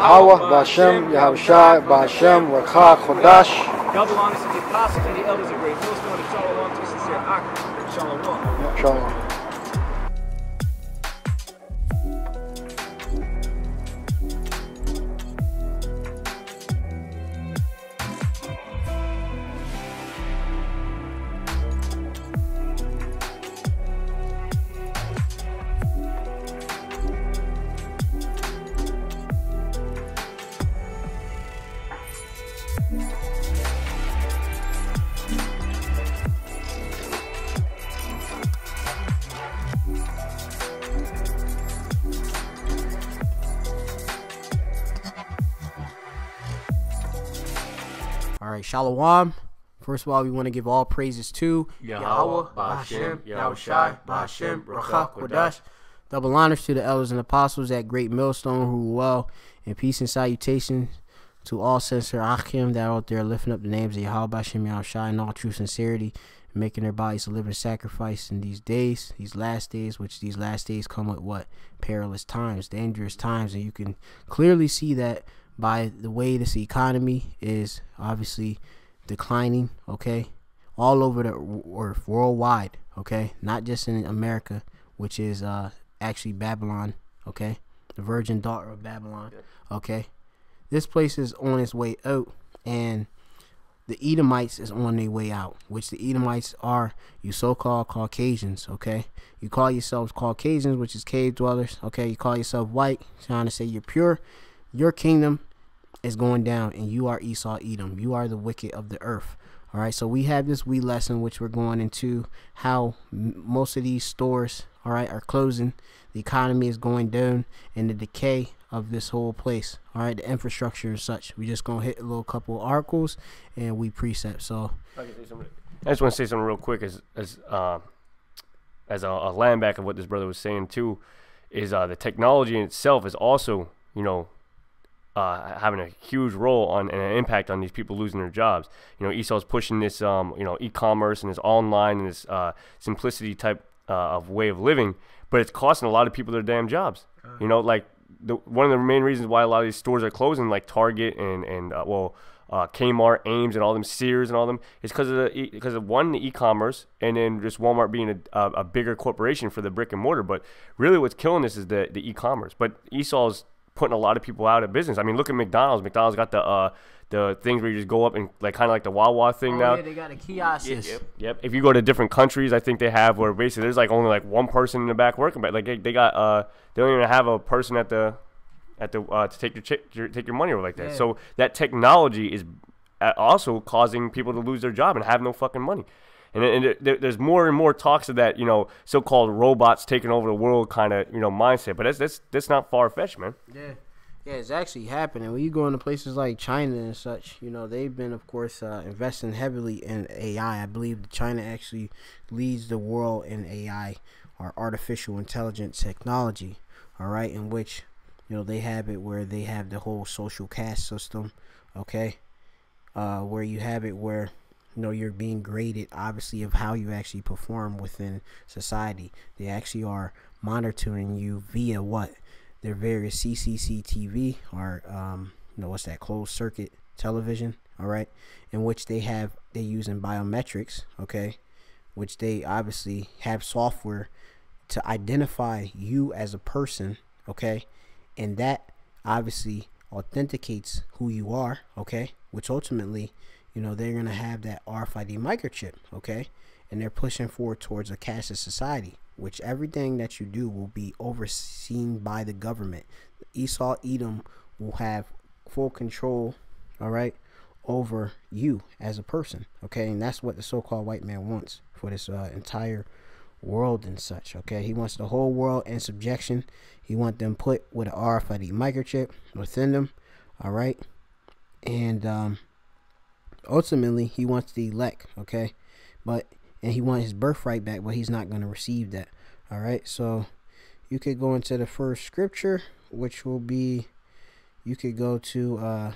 Yahweh, Ba'Shem, Yahushai, Ba'Shem, Rakha, Chodash. Double honors to the apostles and the elders of Great Millstone, and shalom to sincere Ak. Shalom. Shalom. All right, Shalom. First of all, we want to give all praises to Yahweh, Ba'Shem, Yahushai, Ba'Shem, Rakha, Kodash. Double honors to the elders and apostles at Great Millstone who rule well, and peace and salutation to all sincere Achim that are out there lifting up the names of Yahweh, Ba'Shem, Yahushai in all true sincerity, and making their bodies a living sacrifice in these days, these last days, which these last days come with what? Perilous times, dangerous times, and you can clearly see that by the way this economy is obviously declining, okay, all over the earth, worldwide, okay, not just in America, which is actually Babylon, okay, the virgin daughter of Babylon, okay. This place is on its way out, and the Edomites is on their way out, which the Edomites are you so-called Caucasians, okay. You call yourselves Caucasians, which is cave dwellers, okay. You call yourself white, trying to say you're pure. Your kingdom is going down, and you are Esau, Edom. You are the wicked of the earth. All right, so we have this wee lesson, which we're going into how most of these stores, all right, are closing. The economy is going down, and the decay of this whole place. All right, the infrastructure and such. We just gonna hit a little couple of articles, and we precept. So I just want to say something real quick as a land back of what this brother was saying too, is the technology in itself is also, you know, having a huge role on and an impact on these people losing their jobs. You know, Esau's pushing this, you know, e-commerce and this online and this simplicity type of way of living, but it's costing a lot of people their damn jobs. You know, like one of the main reasons why a lot of these stores are closing, like Target and Kmart, Ames, and all them Sears and all them, is because of one, the e-commerce, and then just Walmart being a bigger corporation for the brick and mortar. But really, what's killing this is the e-commerce. But Esau's putting a lot of people out of business. I mean, look at McDonald's. McDonald's got the things where you just go up and like kind of like the Wawa thing now. Yeah, they got a kiosk. Yep. If you go to different countries, I think they have where basically there's like only like one person in the back working, but like they got they don't even have a person at the to take your money over like that. Yeah. So that technology is also causing people to lose their job and have no fucking money. And there's more and more talks of that, you know, so-called robots taking over the world kind of, you know, mindset. But that's not far-fetched, man. Yeah, it's actually happening. When you go into places like China and such, you know, they've been, of course, investing heavily in AI. I believe China actually leads the world in AI, or artificial intelligence technology, all right, in which, you know, they have it where they have the whole social caste system, okay, where you have it where, you know, you're being graded obviously of how you actually perform within society. They actually are monitoring you via what? Their various CCTV, or you know, what's that, closed circuit television, all right, in which they're using biometrics, okay, which they obviously have software to identify you as a person, okay, and that obviously authenticates who you are, okay, which ultimately, you know, they're going to have that RFID microchip, okay? And they're pushing forward towards a cashless society, which everything that you do will be overseen by the government. Esau, Edom will have full control, all right, over you as a person, okay? And that's what the so-called white man wants for this entire world and such, okay? He wants the whole world in subjection. He wants them put with an RFID microchip within them, all right? And ultimately, he wants the elect, okay, and he wants his birthright back, but he's not going to receive that. All right, so you could go into the first scripture, which will be, you could go to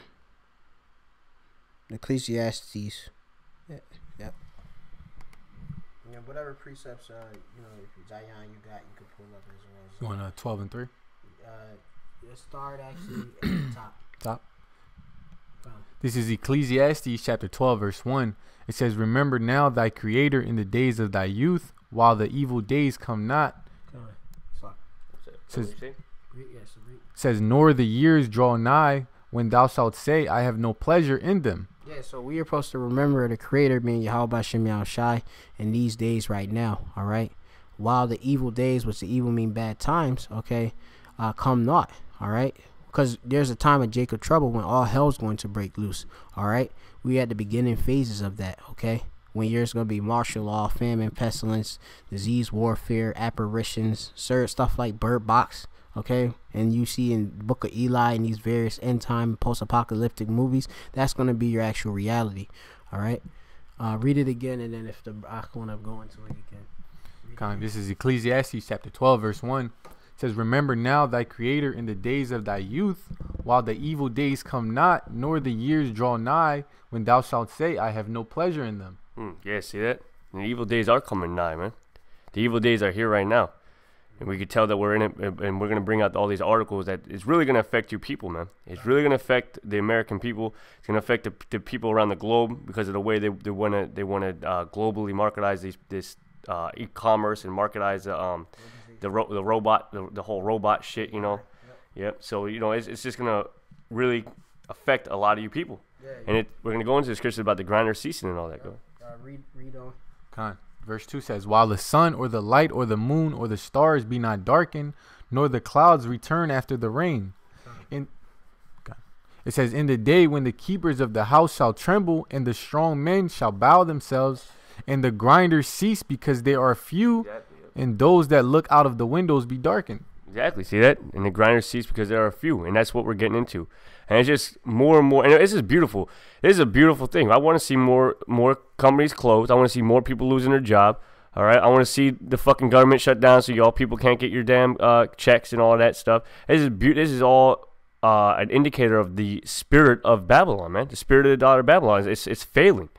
Ecclesiastes. Yep. Yeah, whatever precepts, you know, if Zion you got, you could pull up as well. You want 12 and 3? Let's start actually at the top. Top. This is Ecclesiastes chapter 12, verse 1. It says, remember now thy creator in the days of thy youth, while the evil days come not. Says, nor the years draw nigh, when thou shalt say, I have no pleasure in them. Yeah, so we are supposed to remember the creator, being Yahweh Shem Yahushai, in these days right now, all right? While the evil days, which the evil mean bad times, okay, come not, all right? Because there's a time of Jacob trouble when all hell's going to break loose, all right? We at the beginning phases of that, okay? When there's going to be martial law, famine, pestilence, disease, warfare, apparitions, stuff like Bird Box, okay? And you see in the Book of Eli and these various end time post-apocalyptic movies, that's going to be your actual reality, all right? Read it again, and then if I want to go into it again. This is Ecclesiastes chapter 12, verse 1. It says, remember now thy creator in the days of thy youth, while the evil days come not, nor the years draw nigh, when thou shalt say, I have no pleasure in them. Yeah, see that? And the evil days are coming nigh, man. The evil days are here right now. And we could tell that we're in it, and we're going to bring out all these articles that it's really going to affect you people, man. It's really going to affect the American people. It's going to affect the people around the globe because of the way they want to globally marketize this e-commerce and marketize the robot, the whole robot shit, you know. Yep. So, you know, it's just going to really affect a lot of you people. And we're going to go into the scriptures about the grinder ceasing and all that. Read on. Verse 2 says, while the sun or the light or the moon or the stars be not darkened, nor the clouds return after the rain. It says, in the day when the keepers of the house shall tremble, and the strong men shall bow themselves, and the grinders cease because they are few, and those that look out of the windows be darkened. Exactly. See that? And the grinders cease because there are few. And that's what we're getting into. And it's just more and more. And this is beautiful. This is a beautiful thing. I want to see more companies closed. I want to see more people losing their job. All right. I want to see the fucking government shut down so y'all people can't get your damn checks and all of that stuff. This is all an indicator of the spirit of Babylon, man. The spirit of the daughter of Babylon. It's failing.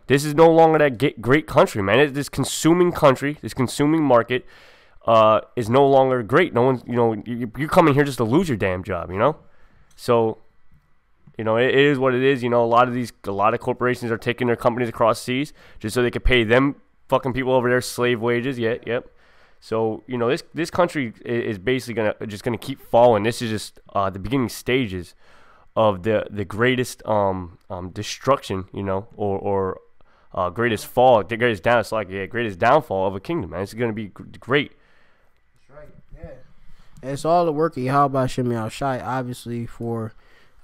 This is no longer that great country, man. This consuming country, this consuming market is no longer great. No one, you know, you're coming here just to lose your damn job, you know? So, you know, it is what it is. You know, a lot of corporations are taking their companies across seas just so they could pay them fucking people over there slave wages. Yep. So, you know, this country is basically gonna keep falling. This is just the beginning stages of the greatest destruction, you know, or greatest fall, the greatest down. It's like greatest downfall of a kingdom, man. It's gonna be great. That's right. Yeah. And it's all the work of Yahweh Shem Yahushai,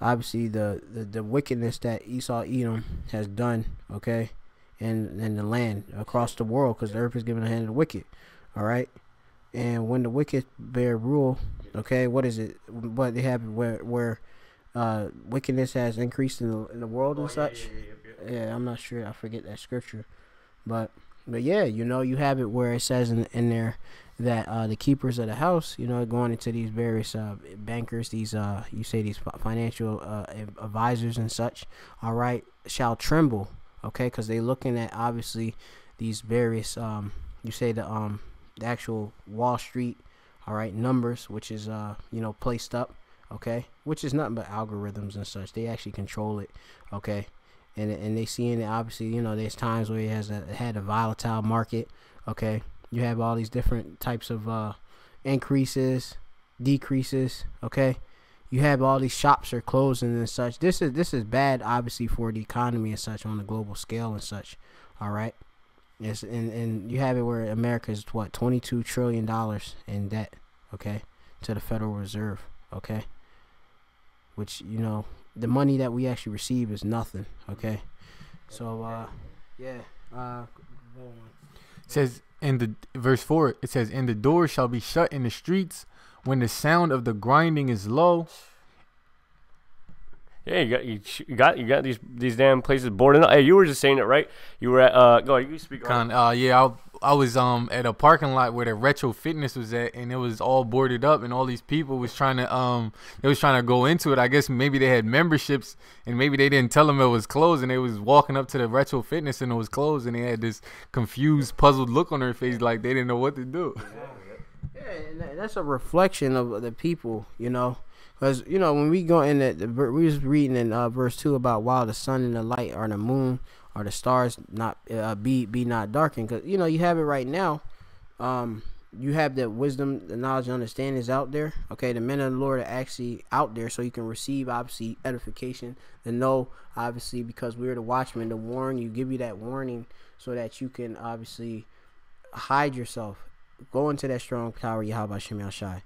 obviously the wickedness that Esau Edom has done, okay, in the land across the world, because the earth is given the hand of the wicked, all right. And when the wicked bear rule, okay, what is it? What they have where wickedness has increased in the world and such. Yeah, I'm not sure. I forget that scripture, but yeah, you know, you have it where it says in there that the keepers of the house, you know, going into these various bankers, these these financial advisors and such, all right, shall tremble, okay, because they looking at obviously these various the actual Wall Street, all right, numbers, which is you know, placed up, okay, which is nothing but algorithms and such. They actually control it, okay. And they seeing it, obviously, you know, there's times where it had a volatile market, okay. You have all these different types of increases, decreases, okay. You have all these shops are closing and such. This is bad, obviously, for the economy and such on a global scale and such, all right. Yes, and you have it where America is what, $22 trillion in debt, okay, to the Federal Reserve, okay. Which, you know, the money that we actually receive is nothing, okay. So yeah, it says in the verse 4, it says, and the doors shall be shut in the streets when the sound of the grinding is low. Yeah, you got these damn places boarded up. Hey, you were just saying it, right? You were at go. You speak on. Yeah, I was at a parking lot where the Retro Fitness was at, and it was all boarded up, and all these people was trying to go into it. I guess maybe they had memberships, and maybe they didn't tell them it was closed, and they was walking up to the Retro Fitness and it was closed, and they had this confused, puzzled look on their face, like they didn't know what to do. Yeah, that's a reflection of the people, you know. Because, you know, when we go in we was reading in verse 2 about while the sun and the light or the moon or the stars not be not darkened. Because, you know, you have it right now. You have the wisdom, the knowledge, and understanding is out there. Okay, the men of the Lord are actually out there, so you can receive, obviously, edification. And know, obviously, because we're the watchmen, to warn you, give you that warning so that you can, obviously, hide yourself. Go into that strong tower, Yahweh Shem Yahshai.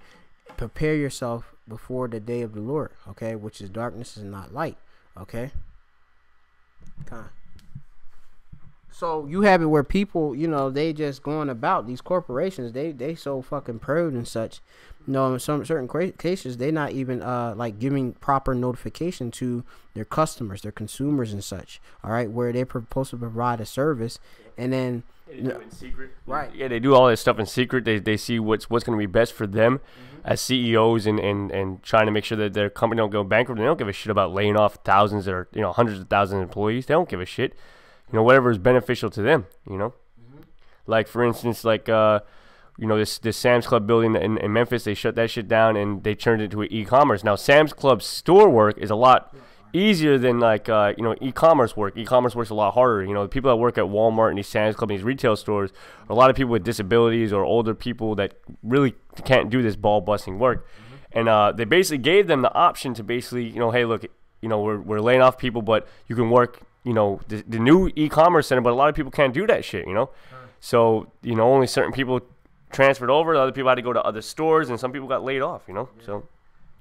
Prepare yourself before the day of the Lord, okay, which is darkness and not light, okay. So you have it where people, you know, they just going about these corporations. They so fucking proud and such. You know, in some certain cases, they not even like giving proper notification to their customers, their consumers and such. All right, where they're supposed to provide a service, and then they do it in secret. Right. Yeah, they do all this stuff in secret. They see what's going to be best for them as CEOs and trying to make sure that their company don't go bankrupt. They don't give a shit about laying off thousands or, you know, hundreds of thousands of employees. They don't give a shit. You know, whatever is beneficial to them, you know. Like, for instance, like, you know, this Sam's Club building in Memphis, they shut that shit down and they turned it into an e-commerce. Now, Sam's Club store work is a lot easier than, like, you know, e-commerce work. E-commerce works a lot harder. You know, the people that work at Walmart and these Sam's Club and these retail stores are a lot of people with disabilities or older people that really can't do this ball-busting work. And they basically gave them the option to basically, you know, hey, look, you know, we're laying off people, but you can work, you know, the new e-commerce center, but a lot of people can't do that shit, you know. So, you know, only certain people transferred over. Other people had to go to other stores, and some people got laid off, you know. So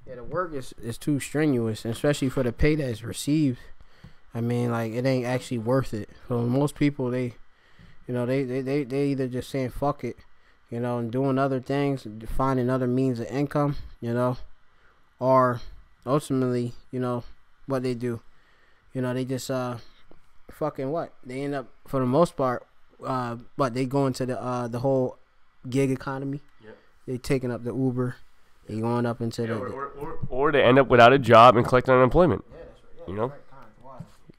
yeah, the work is too strenuous, and especially for the pay that is received. I mean, like, it ain't actually worth it. So most people, they either just saying fuck it, you know, and doing other things, finding other means of income, you know, or ultimately, you know, what they do, you know, they just fucking what they end up, for the most part, but they go into the whole gig economy. Yep. They taking up the Uber. They going up into or they end up without a job and collecting unemployment. Yeah, that's right. Yeah, you know.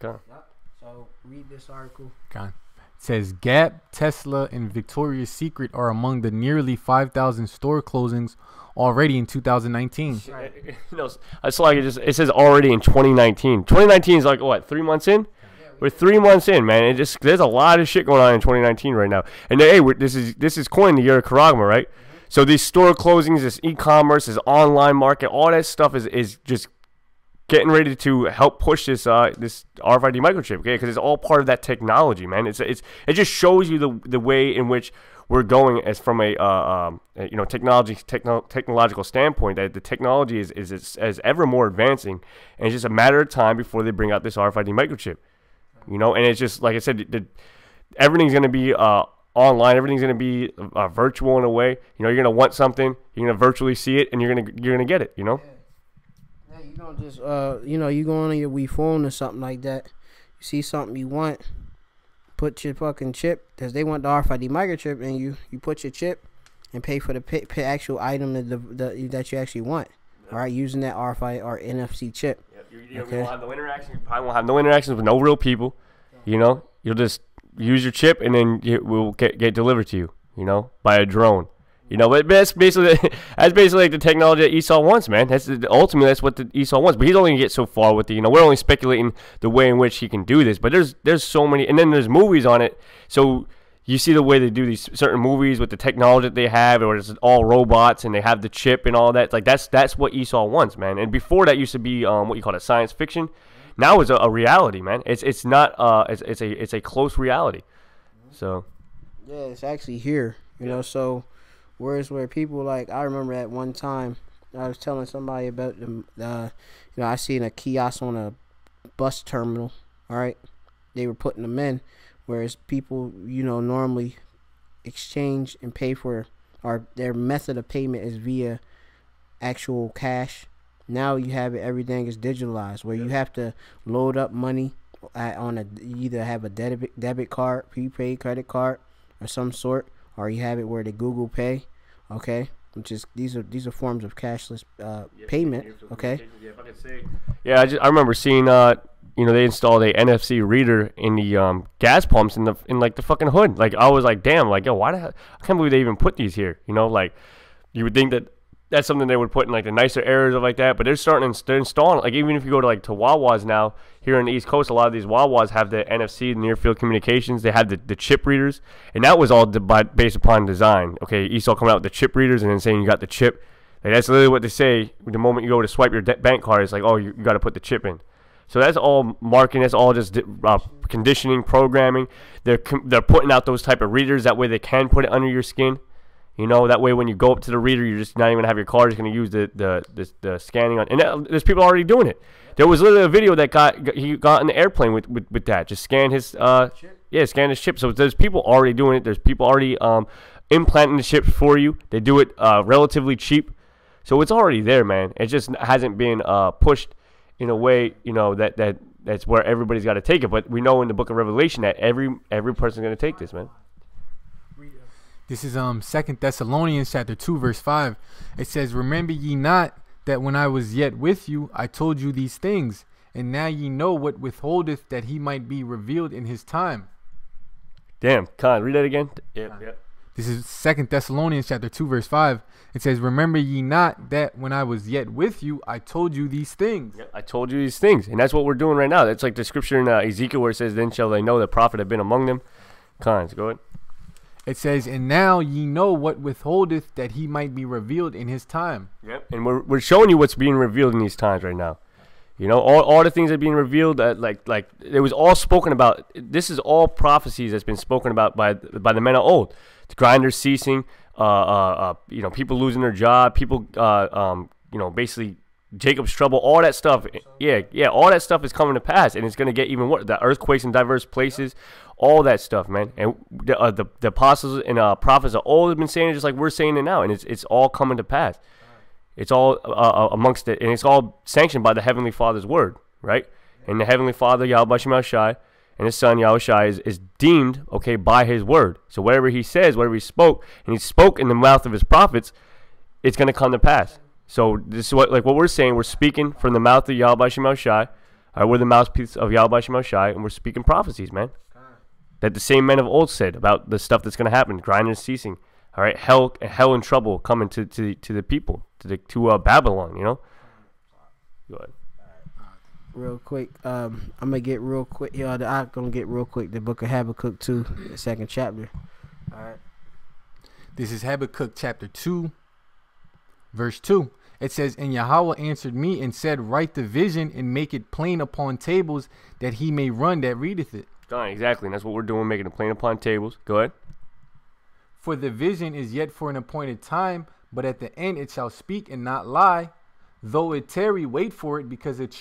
Right. Yep. So read this article. It says Gap, Tesla, and Victoria's Secret are among the nearly 5,000 store closings already in 2019. Right. You know, it's like it says already in 2019. 2019 is like what, 3 months in? We're 3 months in, man. There's a lot of shit going on in 2019 right now. And hey, this is coined the year of Karagma, right? So these store closings, this e-commerce, this online market, all that stuff is just getting ready to help push this this RFID microchip, okay? Because it's all part of that technology, man. It just shows you the way in which we're going as from a you know, technological standpoint, that the technology is ever more advancing, and it's just a matter of time before they bring out this RFID microchip, you know. And it's just like I said, everything's gonna be online. Everything's gonna be virtual in a way. You know, you're gonna want something, you're gonna virtually see it, and you're gonna get it. You know. Yeah, you don't just you know, you go on your Wii phone or something like that. You see something you want, put your fucking chip, because they want the RFID microchip, and you put your chip and pay for the actual item that you actually want. All right, using that RFID or NFC chip. You won't have no interaction. You probably won't have no interactions with no real people. You know, you'll just use your chip, and then it will get delivered to you, you know, by a drone. You know, but that's basically like the technology that Esau wants, man. Ultimately that's what the Esau wants. But he's only gonna get so far with the, you know, we're only speculating the way in which he can do this. But there's so many, and then there's movies on it. So you see the way they do these certain movies with the technology that they have, or it's all robots and they have the chip and all that. It's like that's what Esau wants, man. And before that used to be what you call it, science fiction. Now it's a reality, man. It's not it's a close reality. So yeah, it's actually here, you know. So whereas where people, like, I remember at one time I was telling somebody about them, you know, I seen a kiosk on a bus terminal. All right, they were putting them in, whereas people, you know, normally exchange and pay for, or their method of payment is via actual cash. Now you have it, everything is digitalized, where you have to load up money you either have a debit card, prepaid credit card, or some sort, or you have it where the Google Pay, okay, which is these are forms of cashless payment, okay. Yeah, I remember seeing you know, they installed a NFC reader in the gas pumps in like the fucking hood. Like, I was like, damn, like, yo, why the hell? I can't believe they even put these here. You know, like, You would think that that's something they would put in like the nicer areas of like that, but they're installing, like, even if you go to Wawas now here on the East Coast, a lot of these Wawas have the NFC, near field communications. They have the chip readers, and that was all based upon design. Okay, Esau coming out with the chip readers and then saying you got the chip. Like, that's literally what they say. The moment you go to swipe your bank card, it's like, oh, you got to put the chip in. So that's all marketing. That's all just conditioning, programming. They're putting out those type of readers. That way they can put it under your skin. You know, that way when you go up to the reader, you're just not even going to have your card. You're going to use the scanning on. And there's people already doing it. There was literally a video that he got in the airplane with that. Just scan his scan his chip. So there's people already doing it. There's people already implanting the chips for you. They do it relatively cheap. So it's already there, man. It just hasn't been pushed in a way, you know, that's where everybody's got to take it. But we know in the book of Revelation that every person's going to take this, man. This is 2 Thessalonians chapter 2 verse 5. It says, "Remember ye not that when I was yet with you, I told you these things, and now ye know what withholdeth, that he might be revealed in his time." Damn, Khan, read that again. Yep. This is 2 Thessalonians chapter 2 verse 5. It says, "Remember ye not that when I was yet with you, I told you these things." Yep, I told you these things, and that's what we're doing right now. That's like the scripture in Ezekiel where it says, "Then shall they know the prophet had been among them." Khan, go ahead. It says, "And now ye know what withholdeth, that he might be revealed in his time." Yep. And we're showing you what's being revealed in these times right now. You know, all the things that are being revealed, like it was all spoken about. This is all prophecies that's been spoken about by the men of old. The grinders ceasing, you know, people losing their job, people, you know, basically Jacob's trouble, all that stuff. Yeah, all that stuff is coming to pass, and it's going to get even worse. The earthquakes in diverse places, all that stuff, man. And the apostles and prophets of old have been saying it just like we're saying it now, and it's all coming to pass. It's all amongst it, and it's all sanctioned by the Heavenly Father's word, right? And the Heavenly Father, Yahweh Shem Shai, and His Son, Yahweh Shai, is deemed, okay, by His word. So whatever He says, whatever He spoke, and He spoke in the mouth of His prophets, it's going to come to pass. So this is what we're saying. We're speaking from the mouth of Yahweh Shem Shai. We're the mouthpiece of Yahweh Shem Shai, and we're speaking prophecies, man. That the same men of old said about the stuff that's going to happen, grinders ceasing. All right, hell and trouble coming to the people, to Babylon, you know. Go ahead. Real quick, I'm gonna get real quick. I'm gonna get real quick. The book of Habakkuk 2, the 2nd chapter. All right. This is Habakkuk chapter 2, verse 2. It says, "And Yahweh answered me and said, Write the vision and make it plain upon tables, that he may run that readeth it." Exactly, and that's what we're doing, making it plain upon tables. Go ahead. "For the vision is yet for an appointed time, but at the end it shall speak and not lie. Though it tarry, wait for it, because it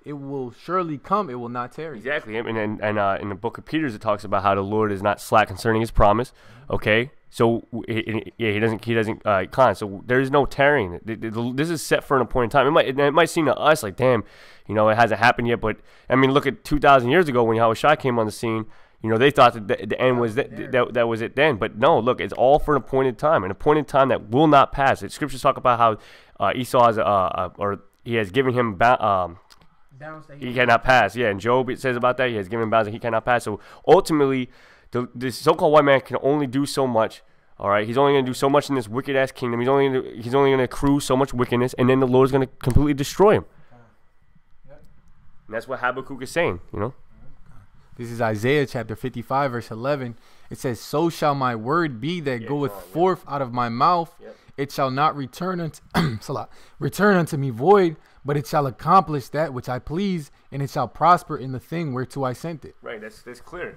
will surely come, it will not tarry." Exactly, and in the book of Peter, it talks about how the Lord is not slack concerning His promise. Okay, so he doesn't con. So there is no tarrying. This is set for an appointed time. It might seem to us like, damn, you know, it hasn't happened yet. But I mean, look at 2,000 years ago when Yahweh Shai came on the scene. You know, they thought that the end was that was it then. But no, look, it's all for an appointed time that will not pass. The scriptures talk about how Esau has or he has given him he cannot pass. Yeah, in Job it says about that he has given him bounds that he cannot pass. So ultimately, this so-called white man can only do so much. All right, he's only going to do so much in this wicked ass kingdom. He's only going to accrue so much wickedness, and then the Lord's going to completely destroy him. And that's what Habakkuk is saying. You know. This is Isaiah chapter 55 verse 11. It says, "So shall my word be that goeth forth out of my mouth. It shall not return unto me void, but it shall accomplish that which I please, and it shall prosper in the thing whereto I sent it." Right, that's clear.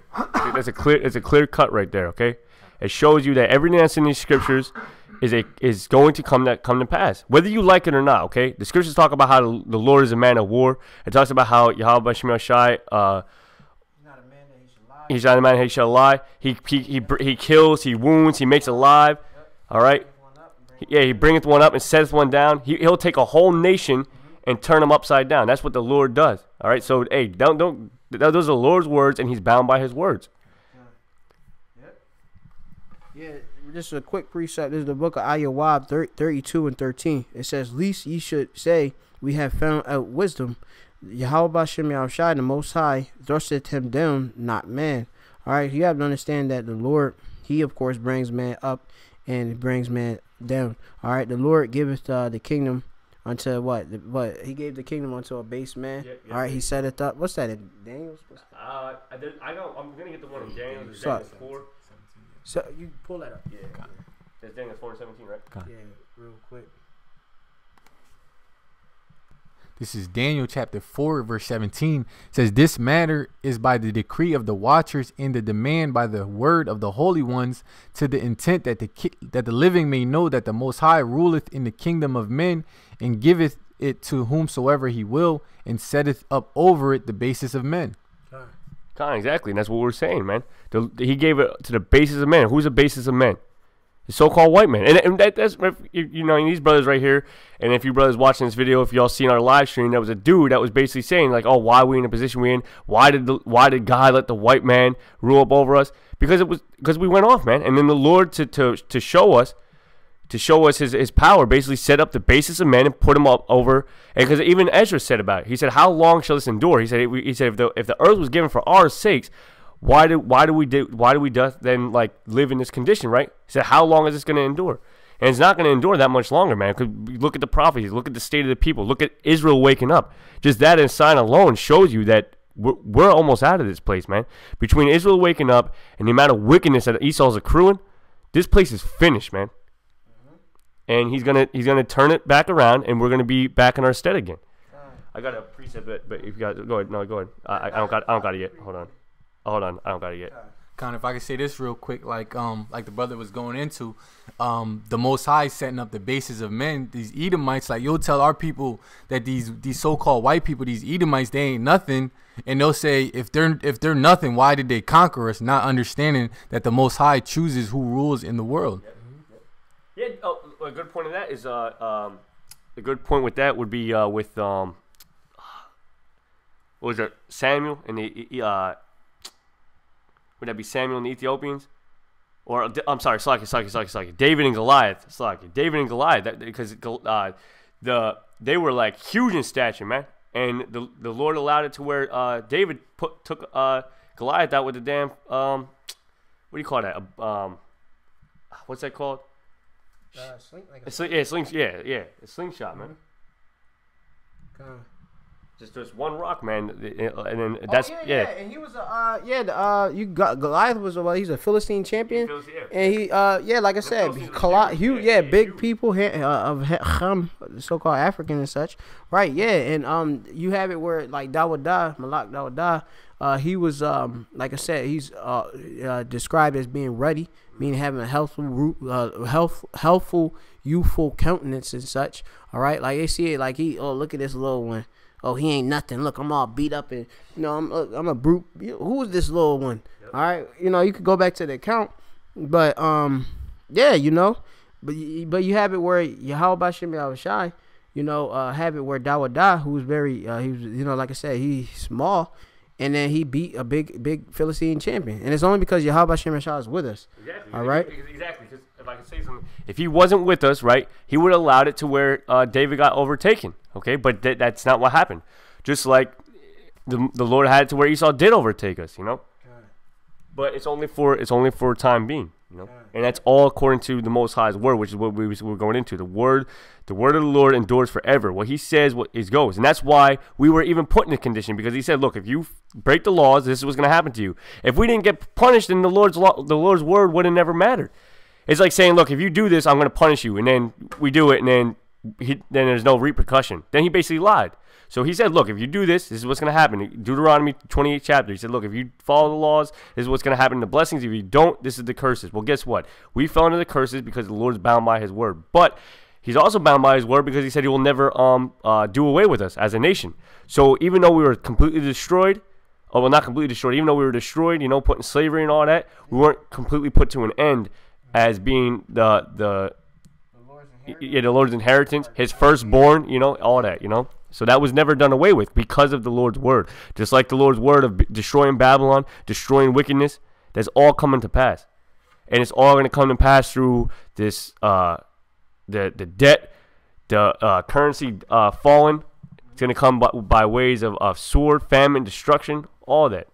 That's a clear cut right there. Okay, it shows you that everything that's in these scriptures is going to come to pass, whether you like it or not. Okay, the scriptures talk about how the Lord is a man of war. It talks about how Yahweh Shem Shai, He's not a man that he shall lie. He kills, he wounds, he makes alive. All right. He bringeth one up and setteth one down. He'll take a whole nation and turn them upside down. That's what the Lord does. All right. So hey, don't. Those are the Lord's words, and He's bound by His words. Yeah. Just a quick precept. This is the book of Ayawab 32 and 13. It says, "Least ye should say, we have found out wisdom. Yahweh Shem Yahushai, the Most High, thrusteth him down, not man." All right, you have to understand that the Lord, He of course brings man up and it brings man down. All right, the Lord giveth the kingdom unto what? He gave the kingdom unto a base man. Yep. All right, he set it up. What's that in Daniel's? I'm gonna get the one in Daniel's. Daniel's 4. So you pull that up. Yeah. That's Daniel's 4:17, right? Yeah, real quick. This is Daniel chapter 4, verse 17. It says, "This matter is by the decree of the watchers and the demand by the word of the holy ones, to the intent that the living may know that the Most High ruleth in the kingdom of men, and giveth it to whomsoever he will, and setteth up over it the basis of men." Exactly, and that's what we're saying, man. He gave it to the basis of men. Who's the basis of men? The so-called white man. And that's, you know, these brothers right here, and if you brothers watching this video, if y'all seen our live stream, there was a dude that was basically saying, like, oh, why are we in the position we in? Why did God let the white man rule up over us? Because we went off, man. And then the Lord, to show us his power, basically set up the basis of men and put them up over. And because even Ezra said about it, he said, how long shall this endure? He said if the earth was given for our sakes, why do we then like live in this condition, right? He said, how long is this going to endure? And it's not going to endure that much longer, man. Because look at the prophecies, look at the state of the people, look at Israel waking up. Just that in sign alone shows you that we're almost out of this place, man. Between Israel waking up and the amount of wickedness that Esau's accruing, this place is finished, man. And he's gonna turn it back around, and we're gonna be back in our stead again. I got a precept, but if you guys go ahead, go ahead. I don't got it yet. Hold on, I don't got it yet. If I could say this real quick, like the brother was going into, the Most High setting up the basis of men. These Edomites, like, you'll tell our people that these so-called white people, these Edomites, they ain't nothing, and they'll say if they're nothing, why did they conquer us? Not understanding that the Most High chooses who rules in the world. Yeah. A good point of that is a good point with that would be with what was it, Samuel and the would that be Samuel and the Ethiopians? Or I'm sorry, Slaki. David and Goliath. David and Goliath, because they were like huge in stature, man. And the Lord allowed it to where David took Goliath out with the damn what do you call that? What's that called? A slingshot, man. Just one rock, man, and then that's And he was Goliath was he's a Philistine champion, and he like I said, big people of Ham, so-called African and such, right? Yeah, and you have it where like Malak Dawadah, he was like I said, he's described as being ruddy, meaning having a healthful, youthful countenance and such. All right, like they see it like look at this little one. Oh, he ain't nothing. Look, I'm all beat up, and I'm a brute. Who is this little one? Yep. All right, you could go back to the account, but but you have it where Yahweh Shem Yahushai, have it where Dawadah, who's very he was, like I said, he's small, and then he beat a big Philistine champion, and it's only because Yahweh Shem Yahushai is with us. Exactly. All right. Exactly. Because if I can say something, if he wasn't with us, right, he would have allowed it to where David got overtaken. Okay, but that's not what happened. Just like the Lord had it to where Esau did overtake us, But it's only for time being, And that's all according to the Most High's word, which is what we're going into. The word of the Lord endures forever. What He says, what is goes, and that's why we were even put in a condition, because He said, "Look, if you break the laws, this is what's going to happen to you." If we didn't get punished, then the Lord's word would have never mattered. It's like saying, "Look, if you do this, I'm going to punish you," and then we do it, and then there's no repercussion. Then he basically lied. So he said, look, if you do this is what's going to happen. Deuteronomy 28 chapter. He said, look, if you follow the laws, this is what's going to happen. The blessings, if you don't, this is the curses. Well, guess what? We fell into the curses because the Lord's bound by His word. But He's also bound by His word because He said He will never do away with us as a nation. So even though we were completely destroyed, not completely destroyed, even though we were destroyed, put in slavery and all that, we weren't completely put to an end as being the Lord's inheritance, His firstborn, all that, So that was never done away with because of the Lord's word. Just like the Lord's word of destroying Babylon, destroying wickedness, that's all coming to pass. And it's all going to come to pass through this, the debt, the currency falling. It's going to come by ways of sword, famine, destruction, all that.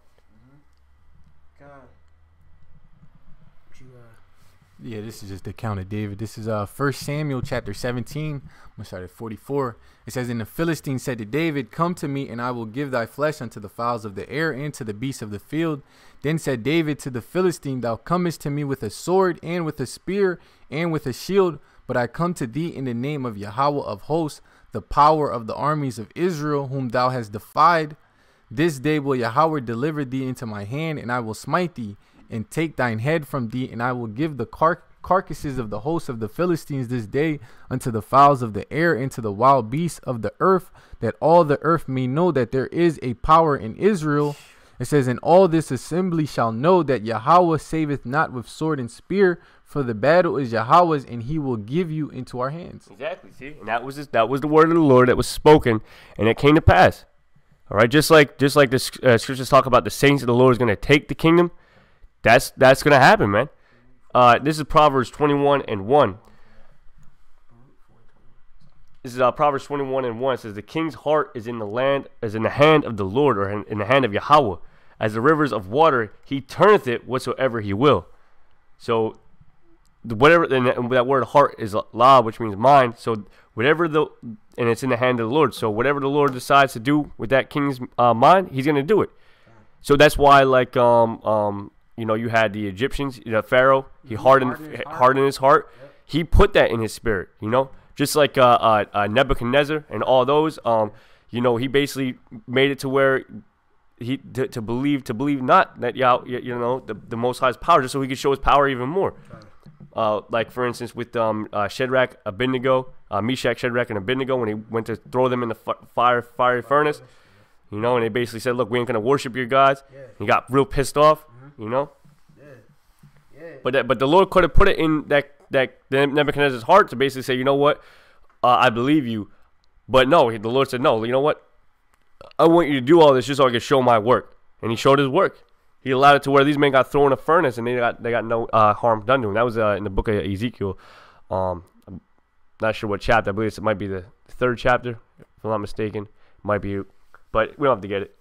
Yeah, this is just the account of David. This is 1 Samuel chapter 17. I'm going to start at 44. It says, And the Philistine said to David, Come to me, and I will give thy flesh unto the fowls of the air and to the beasts of the field. Then said David to the Philistine, Thou comest to me with a sword and with a spear and with a shield, but I come to thee in the name of Yahweh of hosts, the power of the armies of Israel, whom thou hast defied. This day will Yahweh deliver thee into my hand, and I will smite thee, and take thine head from thee, and I will give the carcasses of the hosts of the Philistines this day unto the fowls of the air and to the wild beasts of the earth, that all the earth may know that there is a power in Israel. It says, And all this assembly shall know that Yahweh saveth not with sword and spear, for the battle is Yahweh's, and he will give you into our hands. Exactly, see? And that was the word of the Lord that was spoken, and it came to pass. All right, just like the scriptures talk about the saints of the Lord is going to take the kingdom. That's going to happen, man. This is Proverbs 21 and 1. This is Proverbs 21 and 1. It says, The king's heart is in the hand of the Lord, or in the hand of Yahweh. As the rivers of water, he turneth it whatsoever he will. So, and that word heart is la, which means mind. So, and it's in the hand of the Lord. So, whatever the Lord decides to do with that king's mind, he's going to do it. So, that's why, like, you had the Egyptians, Pharaoh, he hardened his heart. Yep. He put that in his spirit, just like Nebuchadnezzar and all those. He basically made it to where to believe not that the Most High's power, just so he could show his power even more. Like for instance with Shadrach, Abednego, Meshach, Shadrach, and Abednego, when he went to throw them in the fiery furnace, and they basically said, "Look, we ain't gonna worship your gods." Yeah. He got real pissed off, Yeah. But the Lord could have put it in that Nebuchadnezzar's heart to basically say, you know what, I believe you, but no, the Lord said, no, you know what, I want you to do all this just so I can show my work, and he showed his work. He allowed it to where these men got thrown in a furnace and they got no harm done to them. That was in the book of Ezekiel. I'm not sure what chapter. I believe it might be the 3rd chapter, if I'm not mistaken. Might be, but we don't have to get it.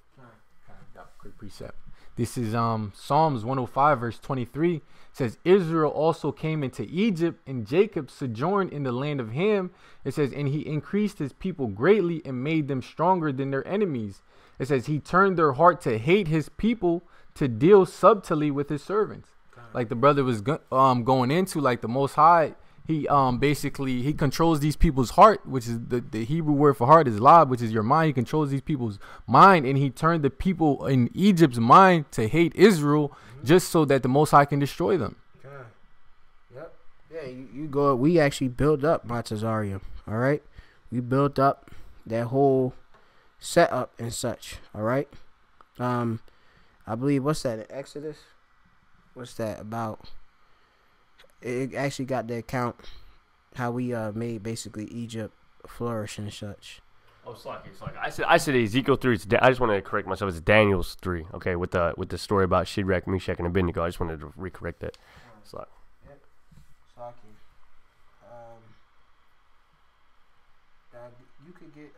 Quick precept. This is Psalms 105 verse 23. It says, Israel also came into Egypt, and Jacob sojourned in the land of Ham. It says, and he increased his people greatly and made them stronger than their enemies. It says, he turned their heart to hate his people, to deal subtly with his servants. Like the brother was going into, like the Most High, he basically he controls these people's heart, which is the Hebrew word for heart is lab, which is your mind. He controls these people's mind, and he turned the people in Egypt's mind to hate Israel, just so that the Most High can destroy them. Yep. Yeah, you go. We actually built up Montezarium. All right, we built up that whole setup and such. All right. I believe, what's that in Exodus? What's that about? It actually got the account how we made basically Egypt flourish and such. Oh, Slocky. I said Ezekiel 3. I just wanted to correct myself. It's Daniel's 3. Okay, with the story about Shadrach, Meshach, and Abednego. I just wanted to recorrect that. Slocky. Yep. Slocky. You could get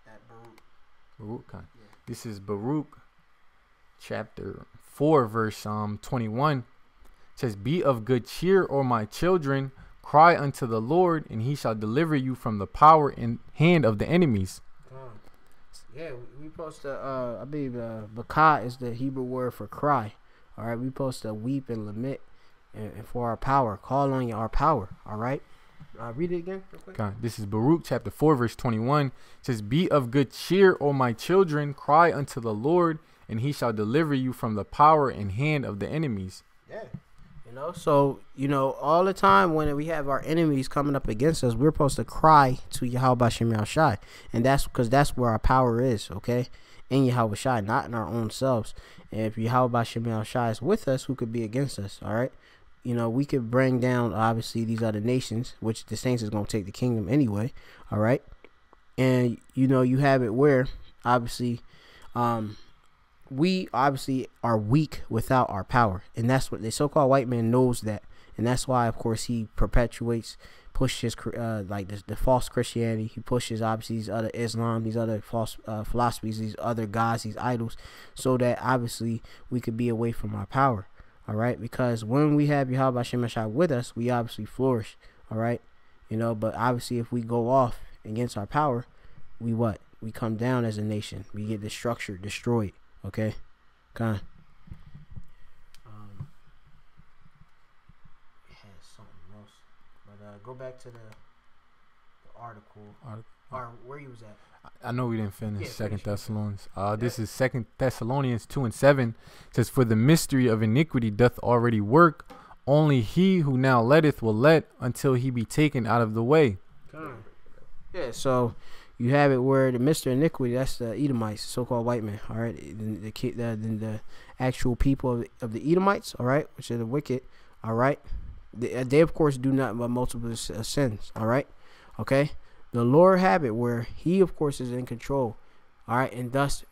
that Baruch. Baruch. Yeah. This is Baruch, chapter 4, verse 21. It says, Be of good cheer, O my children, cry unto the Lord, and he shall deliver you from the power and hand of the enemies. Yeah, we supposed to I believe Bakah is the Hebrew word for cry. All right, we supposed to weep and lament and for our power, call on our power. All right, read it again real quick. Okay. This is Baruch chapter 4 verse 21. It says, Be of good cheer, O my children, cry unto the Lord, and he shall deliver you from the power and hand of the enemies. Yeah. So, all the time when we have our enemies coming up against us, we're supposed to cry to Yahweh Shem Shai. And that's because that's where our power is, okay? In Yahweh Shai, not in our own selves. And if Yahweh Shem Shai is with us, who could be against us, all right? We could bring down, obviously, these other nations, which the Saints is going to take the kingdom anyway, all right? And, you have it where, obviously, we obviously are weak without our power, and that's what the so-called white man knows that, and that's why, of course, he pushes the false Christianity. He pushes obviously these other Islam, these other false philosophies, these other gods, these idols, so that obviously we could be away from our power. All right, because when we have Yahweh Hashem Ashai with us, we obviously flourish. All right, but obviously if we go off against our power, we what? We come down as a nation. We get the structure destroyed. Okay, kind. It has something else, but go back to the article. Or where you was at? I know we didn't finish Second finish. Thessalonians. This is 2 Thessalonians 2:7. It says, "For the mystery of iniquity doth already work. Only he who now letteth will let until he be taken out of the way." Yeah, so you have it where the Mr. Iniquity, that's the Edomites, so-called white men, all right? The actual people of the Edomites, all right, which are the wicked, all right? They of course, do not but multiple sins, all right? Okay? The Lord have it where he, of course, is in control, all right? And thus,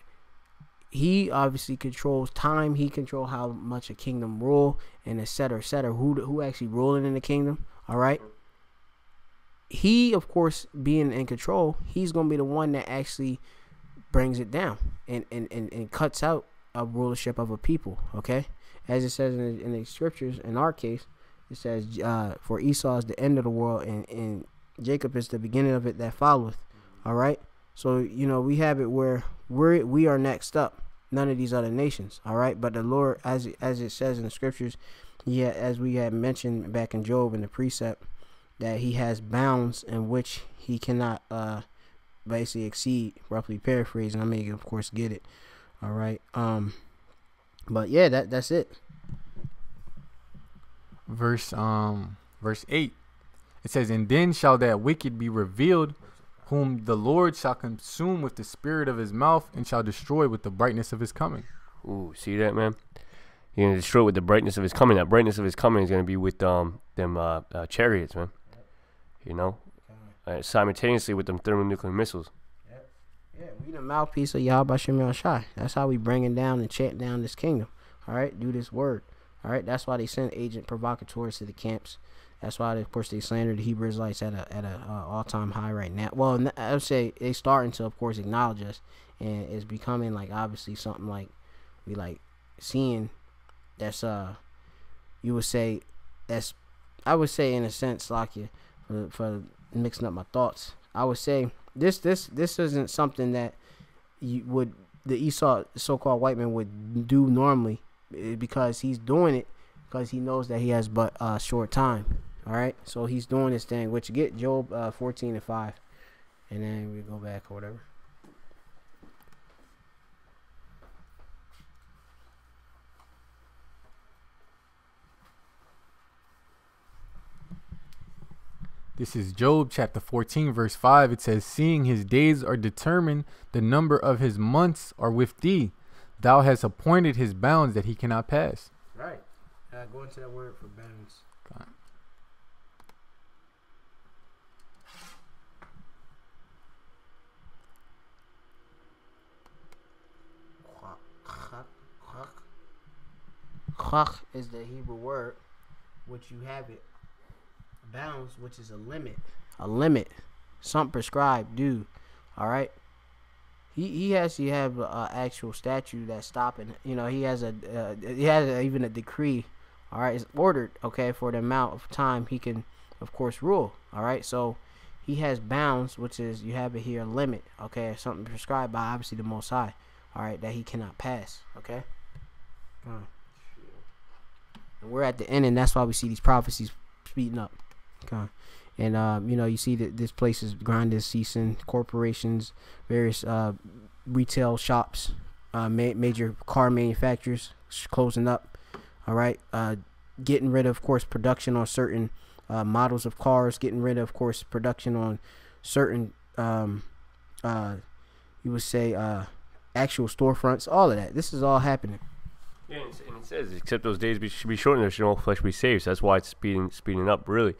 he obviously controls time. He controls how much a kingdom rule, and et cetera, et cetera. Who actually ruling in the kingdom, all right? He, of course, being in control, he's going to be the one that actually brings it down and cuts out a rulership of a people, okay? As it says in the scriptures, in our case, it says, for Esau is the end of the world, and Jacob is the beginning of it that followeth, all right? So, we have it where we are next up, none of these other nations, all right? But the Lord, as it says in the scriptures, as we had mentioned back in Job in the precept, that he has bounds in which he cannot basically exceed, roughly paraphrasing. I may, of course, get it. All right. But yeah, that's it. Verse 8. It says, "And then shall that wicked be revealed, whom the Lord shall consume with the spirit of his mouth, and shall destroy with the brightness of his coming." Ooh, see that, man? You're going to destroy with the brightness of his coming. That brightness of his coming is going to be with them chariots, man. Simultaneously with them thermonuclear missiles. Yeah, we the mouthpiece of Yahweh Shem Shai. That's how we bringing down and chant down this kingdom. All right, do this word. All right, that's why they send agent provocateurs to the camps. That's why, of course, they slander the Hebrew Israelites at a all-time high right now. Well, I would say they starting to, of course, acknowledge us, and it's becoming like obviously something like we like seeing. That's you would say that's, I would say in a sense, like you for mixing up my thoughts. I would say this isn't something that the Esau so-called white man would do normally, because he's doing it because he knows that he has but a short time. All right, so he's doing this thing, which you get Job 14:5, and then we go back or whatever. This is Job chapter 14, verse 5. It says, "Seeing his days are determined, the number of his months are with thee. Thou hast appointed his bounds that he cannot pass." Right. Go into that word for bounds. God. Chach is the Hebrew word, which you have it. Bounds, which is a limit, something prescribed, dude. All right. He has to have an actual statute that's stopping. He has even a decree. All right, it's ordered. Okay, for the amount of time he can, of course, rule. All right, so he has bounds, which is you have it here, a limit. Okay, something prescribed by obviously the Most High. All right, that he cannot pass. Okay. And we're at the end, and that's why we see these prophecies speeding up. Okay. And you see that this place is grinding, ceasing, corporations, various retail shops, major car manufacturers closing up. All right, getting rid of course, production on certain models of cars, getting rid of course, production on certain, you would say, actual storefronts, all of that. This is all happening. Yeah, and it says, except those days should be shortened, there should all flesh be saved. So that's why it's speeding up, really.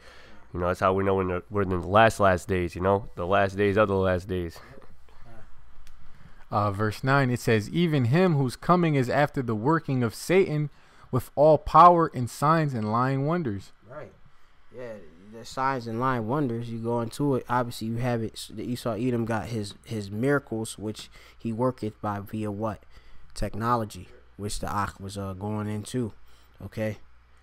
That's how we know we're in the last days, the last days of the last days. Verse 9, it says, "Even him whose coming is after the working of Satan, with all power and signs and lying wonders." Right. Yeah, the signs and lying wonders, you go into it. Obviously, you have it. The Esau Edom got his miracles, which he worketh by via what? Technology, which the Akh was going into. Okay,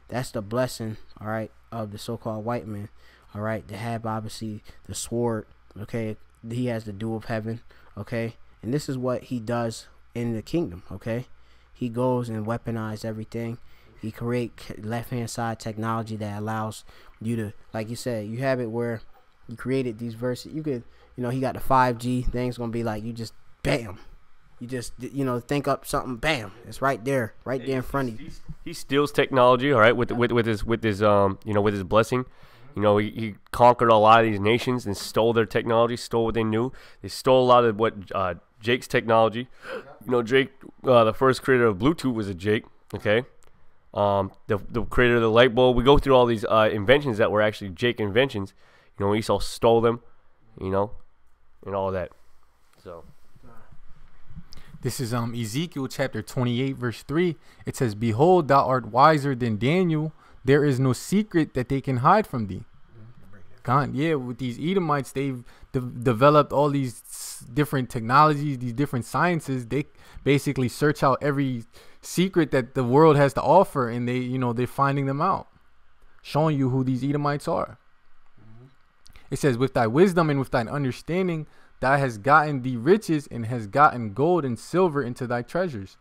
that's the blessing. All right, of the so-called white man. All right, to have obviously the sword. Okay, he has the dew of heaven. Okay, and this is what he does in the kingdom. Okay, he goes and weaponize everything. He create left-hand side technology that allows you to, like you said, you have it where you created these verses. You could, he got the 5G thing's gonna be like you just bam. You just, think up something, bam, it's right there in front of you. He steals technology, all right, with his with his blessing. He conquered a lot of these nations and stole their technology, stole what they knew. They stole a lot of what Jake's technology. Jake, the first creator of Bluetooth was a Jake. Okay, the creator of the light bulb. We go through all these inventions that were actually Jake inventions. Esau stole them, and all that. So. This is Ezekiel chapter 28 verse 3. It says, "Behold, thou art wiser than Daniel. There is no secret that they can hide from thee." God, yeah, with these Edomites, they've developed all these different technologies, these different sciences. They basically search out every secret that the world has to offer, and they're finding them out, showing you who these Edomites are. It says, "With thy wisdom and with thine understanding, thou hast gotten thee riches and has gotten gold and silver into thy treasures."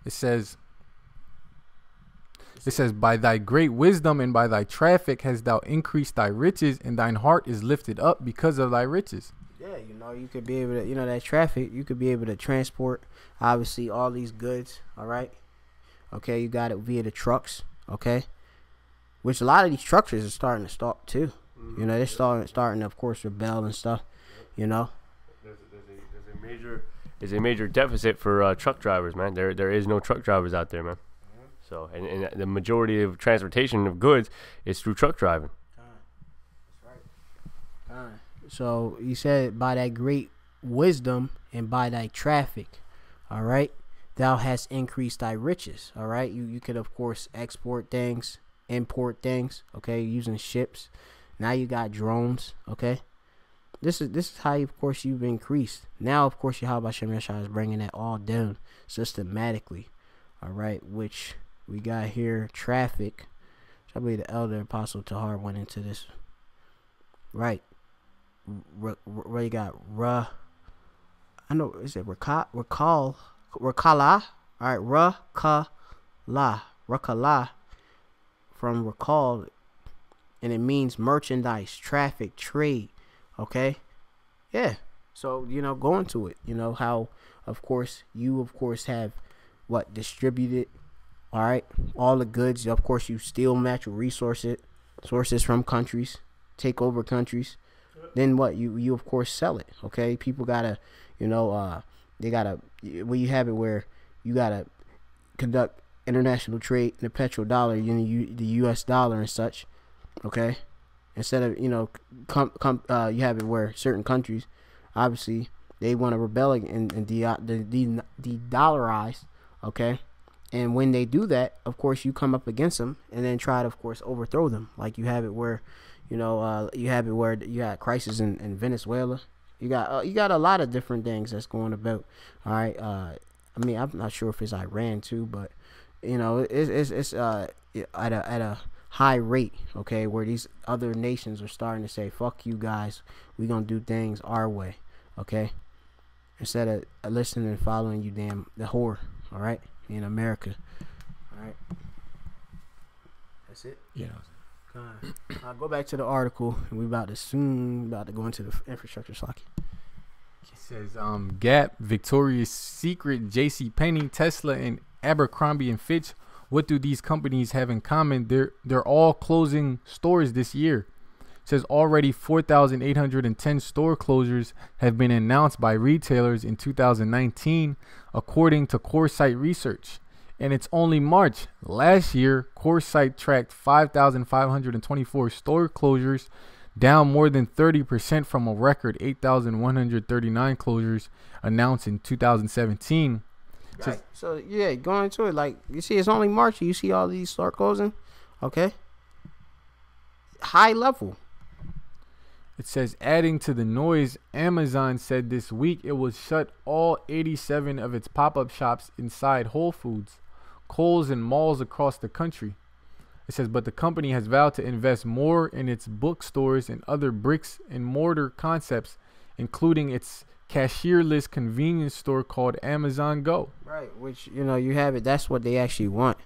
It says, "By thy great wisdom and by thy traffic hast thou increased thy riches, and thine heart is lifted up because of thy riches." Yeah, you could be able to, that traffic, you could be able to transport, obviously, all these goods, all right? Okay, you got it via the trucks, okay? Which a lot of these truckers are starting to stop, too. They're starting to, of course, rebel and stuff, There's a major deficit for truck drivers, man. There is no truck drivers out there, man. So, and the majority of transportation of goods is through truck driving. That's right. So you said, "By thy great wisdom and by thy traffic, all right, thou hast increased thy riches." All right, you could of course export things, import things, okay, using ships. Now you got drones, okay. This is how, of course, you've increased. Now, of course, Yahweh Shem Yeshua is bringing that all down systematically, all right, which we got here, traffic. I believe the elder apostle Tahar went into this, right. Where you got I know, is it Rakala? All right, Rakala from recall, and it means merchandise, traffic, trade. Okay, yeah. So go into it. How, of course, you have what distributed. All right, all the goods. Of course, you steal natural resources from countries, take over countries. Then what? You of course sell it. Okay, people gotta, they gotta. When you have it where you gotta conduct international trade in the petrodollar, the U.S. dollar and such. Okay, instead of you have it where certain countries, obviously, they want to rebel and de-dollarize. Okay, and when they do that, of course, you come up against them and then try to, of course, overthrow them. Like you have it where. You got crisis in Venezuela. You got a lot of different things that's going about. All right. I'm not sure if it's Iran too, but it's at a high rate. Okay, where these other nations are starting to say, "Fuck you guys, we gonna do things our way." Okay, instead of listening and following you, the whore. All right, in America. All right. That's it. Yeah. I'll go back to the article, and we're about to go into the infrastructure slot. It says Gap, Victoria's Secret, JCPenney, Tesla, and Abercrombie and Fitch. What do these companies have in common? They're all closing stores this year. It says already 4,810 store closures have been announced by retailers in 2019, according to CoreSite Research. And it's only March. Last year, CoreSite tracked 5,524 store closures, down more than 30% from a record 8,139 closures announced in 2017. Right. So, yeah, going into it, like, you see, it's only March. You see all these store closing. Okay. High level. It says, adding to the noise, Amazon said this week it will shut all 87 of its pop-up shops inside Whole Foods. Kohl's and malls across the country. It says, but the company has vowed to invest more in its bookstores and other bricks and mortar concepts, including its cashierless convenience store called Amazon Go. Right, which, you know, you have it. That's what they actually want.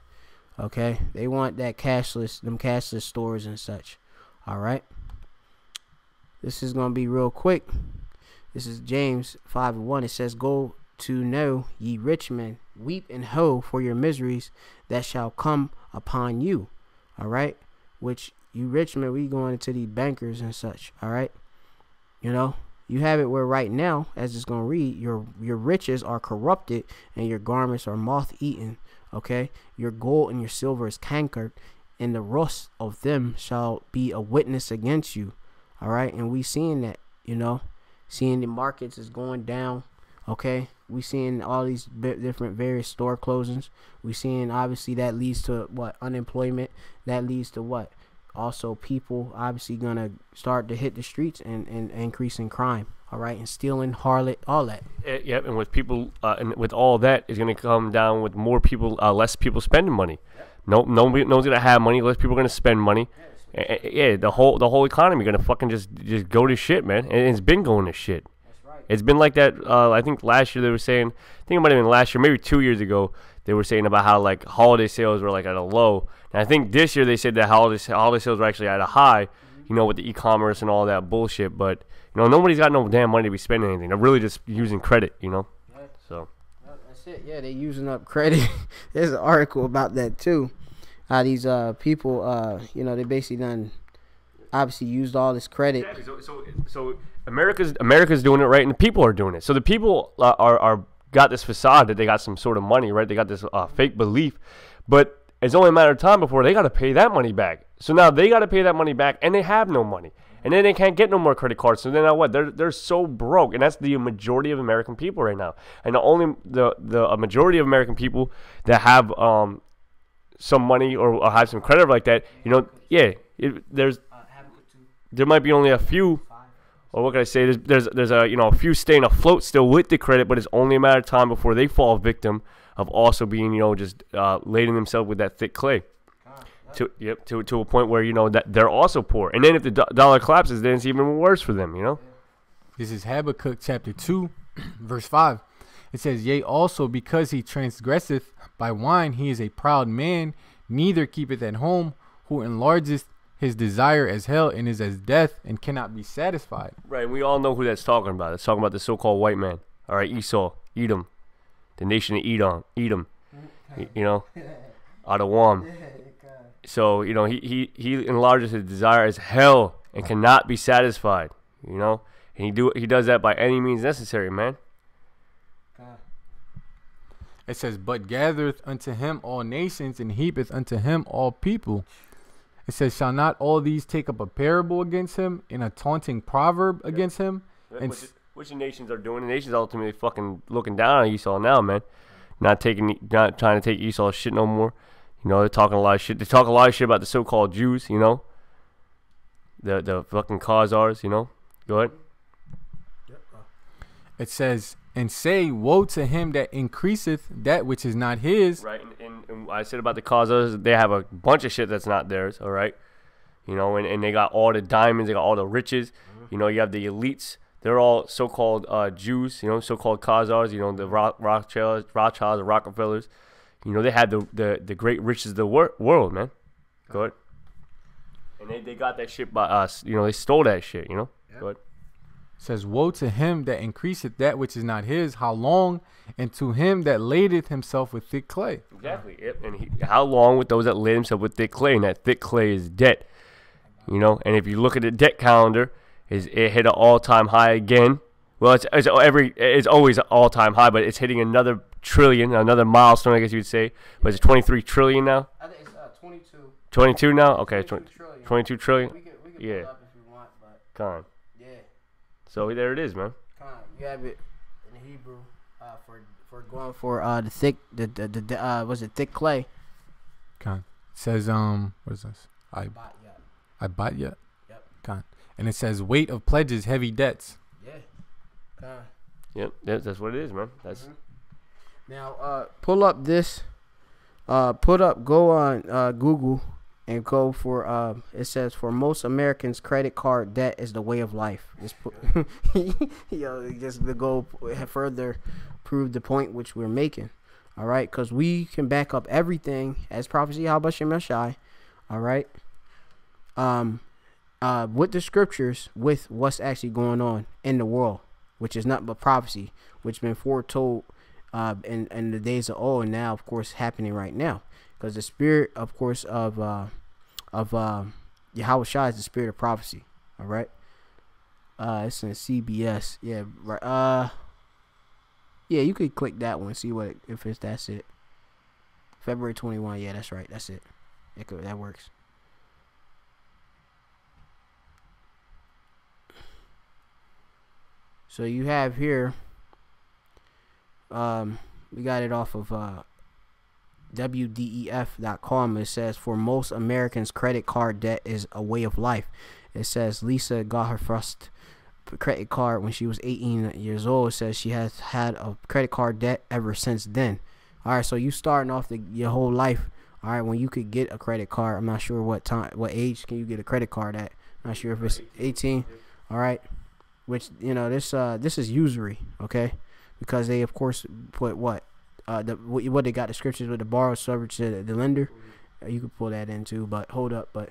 Okay, they want that cashless stores and such. All right. This is gonna be real quick. This is James 5:1. It says, "Go to know, ye rich men, weep and hoe for your miseries that shall come upon you." All right, which you rich men, we going into the bankers and such. All right, you know, you have it where right now, as it's gonna read, your riches are corrupted and your garments are moth eaten. Okay, your gold and your silver is cankered, and the rust of them shall be a witness against you. All right, and we seeing that, you know, seeing the markets is going down. Okay, we seeing all these different various store closings. We seeing obviously that leads to what? Unemployment. That leads to what? Also people obviously gonna start to hit the streets and increasing crime. All right, and stealing, harlot, all that. Yep, and with people, and with all that, is going to come down with more people, less people spending money. Yep. Nobody's going to have money. Less people are going to spend money. Yeah, the whole economy going to fucking just go to shit, man. And it's been going to shit. That's right. It's been like that. I think last year they were saying, I think it might have been last year, maybe 2 years ago, they were saying about how like holiday sales were like at a low. And I think this year they said that holiday sales were actually at a high. You know, with the e-commerce and all that bullshit, but you know, nobody's got no damn money to be spending anything. They're really just using credit, you know. Yeah. So that's it. Yeah, they're using up credit. There's an article about that too. How these people, you know, they basically done obviously used all this credit. Exactly. So America's doing it right, and the people are doing it. So the people are got this facade that they got some sort of money, right? They got this fake belief, but it's only a matter of time before they got to pay that money back. So now they got to pay that money back, and they have no money. And then they can't get no more credit cards. So then now what? They're so broke, and that's the majority of American people right now. And the majority of American people that have some money or have some credit like that, you know, yeah, there might be only a few. Or what can I say? There's a a few staying afloat still with the credit, but it's only a matter of time before they fall victim of also being just lading themselves with that thick clay. To a point where that they're also poor, and then if the dollar collapses, then it's even worse for them. This is Habakkuk chapter 2, verse 5. It says, "Yea, also because he transgresseth by wine, he is a proud man, neither keepeth at home, who enlargeth his desire as hell, and is as death, and cannot be satisfied." Right. We all know who that's talking about. It's talking about the so-called white man. All right, Esau, Edom, the nation of Edom. Adawam. So, he enlarges his desire as hell and cannot be satisfied, and he does that by any means necessary, man. It says, "But gathereth unto him all nations, and heapeth unto him all people." It says, "Shall not all these take up a parable against him, and a taunting proverb against him?" And which the nations are doing. The nations ultimately fucking looking down on Esau now, man. Not trying to take Esau's shit no more. They're talking a lot of shit. They talk a lot of shit about the so-called Jews, the fucking Khazars, Go ahead. It says, "And say, woe to him that increaseth that which is not his." Right, and I said about the Khazars, they have a bunch of shit that's not theirs, all right? And they got all the diamonds, they got all the riches. You have the elites. They're all so-called Jews, so-called Khazars, the Rothschilds, the Rockefellers. They had the great riches of the world, man. Go ahead. And they got that shit by us. They stole that shit, Go ahead. It says, "Woe to him that increaseth that which is not his, how long? And to him that ladeth himself with thick clay." Exactly. Yep. And how long with those that lade himself with thick clay? And that thick clay is debt. And if you look at the debt calendar, it hit an all-time high again. Well, it's always an all-time high, but it's hitting another trillion, another milestone, I guess you would say. Was it 23 trillion now? I think it's 22. 22 now? Okay, 22 trillion. We can Yeah. pull up if you want, but Con. yeah. So there it is, man. You have it in Hebrew for going for the thick was it thick clay? Con. It says what is this? I bought yet. Yep. Con. And it says, "Weight of pledges, heavy debts." Yeah. Con. Yep, that's what it is, man. That's Now pull up this Go on Google and go for it says for most Americans, credit card debt is the way of life. Just put, just to go further prove the point which we're making. All right, because we can back up everything as prophecy, Habashim. All right, with the scriptures, with what's actually going on in the world, which is not but prophecy, which has been foretold in the days of old, and now, of course, happening right now. Because the spirit, of course, of Yahweh Shai is the spirit of prophecy. All right. It's in CBS. Yeah. Right. Yeah, you could click that one. See what that's it. February 21. Yeah, that's right. That's it. That works. So you have here. We got it off of WDEF.com. It says for most Americans, credit card debt is a way of life. It says Lisa got her first credit card when she was 18 years old. It says she has had a credit card debt ever since then. All right, so you starting off your whole life. All right, when you could get a credit card, I'm not sure what age can you get a credit card at. I'm not sure if it's 18. All right, which this is usury, okay, because they of course put what they got the scriptures with the borrower subject to the lender. You could pull that in too, but hold up, but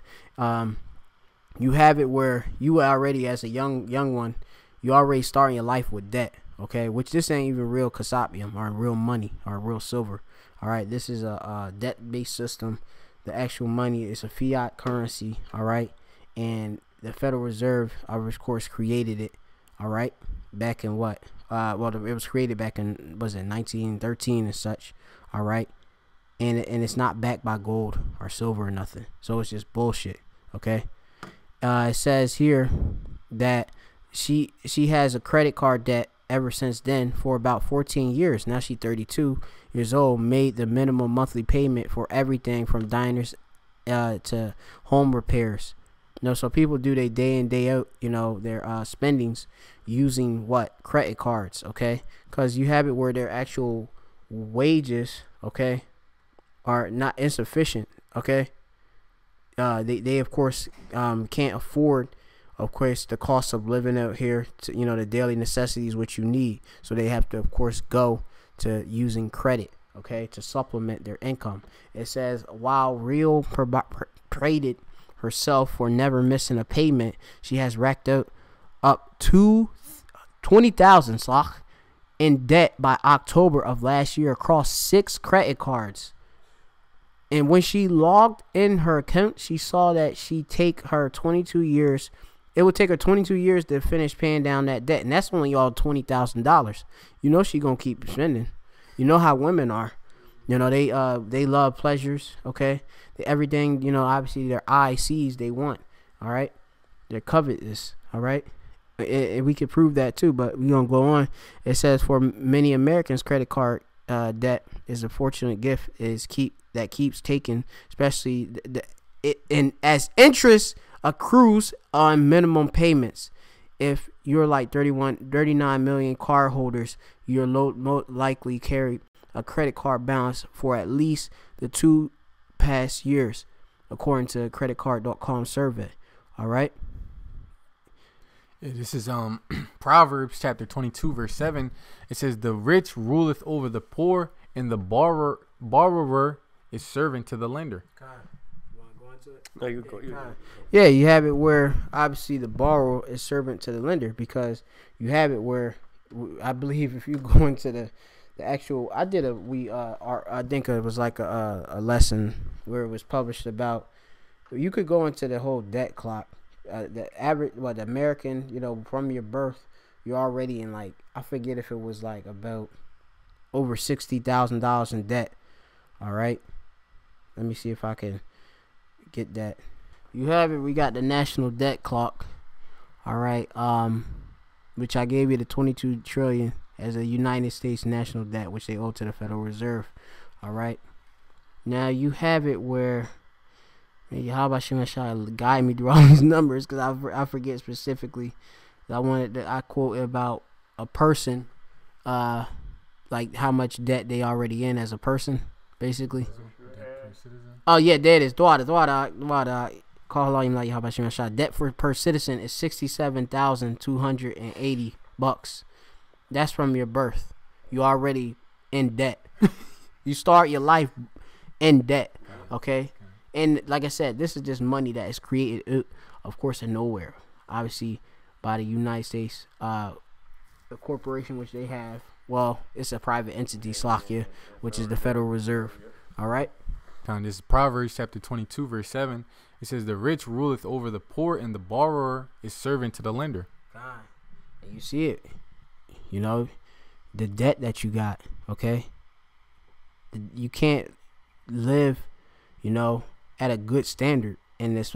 you have it where you already as a young one, you already starting your life with debt, okay, which this ain't even real kasapium or real money or real silver. All right, this is a debt-based system. The actual money is a fiat currency, all right, and the Federal Reserve, of course, created it, all right, back in what? It was created back in, was it 1913 and such, all right, and it's not backed by gold or silver or nothing, so it's just bullshit, okay. It says here that she has a credit card debt ever since then for about 14 years. Now she's 32 years old, made the minimum monthly payment for everything from diners to home repairs. So people do their day in, day out, their spendings using what? Credit cards, okay? Because you have it where their actual wages, okay, are not insufficient, okay? They of course can't afford, of course, the cost of living out here, to, the daily necessities which you need. So they have to, of course, go to using credit, okay, to supplement their income. It says, while Real paraded herself for never missing a payment, she has racked up to 20,000 in debt by October of last year across 6 credit cards. And when she logged in her account, she saw that it would take her 22 years to finish paying down that debt. And that's only all $20,000. She gonna keep spending. You know how women are. They love pleasures, okay? Everything, obviously their eye sees they want, all right? They're covetous, all right? We could prove that too, but we're going to go on. It says for many Americans, credit card debt is a fortunate gift that keeps taking, especially as interest accrues on minimum payments. If you're like 39 million card holders, you're most likely carry a credit card balance for at least the 2 past years, according to a creditcard.com survey. All right. Yeah, this is Proverbs chapter 22 verse 7. It says, "The rich ruleth over the poor, and the borrower is servant to the lender." No, you go. Yeah, you have it where obviously the borrower is servant to the lender, because you have it where I believe if you go into the actual, I think it was like a lesson where it was published about, you could go into the whole debt clock. The average, the American, from your birth, you're already in, like, I forget if it was like about over $60,000 in debt. All right, let me see if I can get that. You have it. We got the national debt clock. All right, which I gave you the 22 trillion as a United States national debt, which they owe to the Federal Reserve. All right, now you have it where, how about you guide me through all these numbers, because I forget specifically. I quote about a person, like how much debt they already in as a person, basically. Oh yeah, there it is. Dua. Call Allah Yahweh Shem Shah. Debt per citizen is $67,280. That's from your birth. You already in debt. You start your life in debt. Okay? And like I said, this is just money that is created, of course, in nowhere. Obviously, by the United States, the corporation which they have. Well, it's a private entity, Slovakia, which is the Federal Reserve. All right? This is Proverbs chapter 22, verse 7. It says, the rich ruleth over the poor, and the borrower is servant to the lender. And you see it. You know, the debt that you got, okay? You can't live, you know, at a good standard in this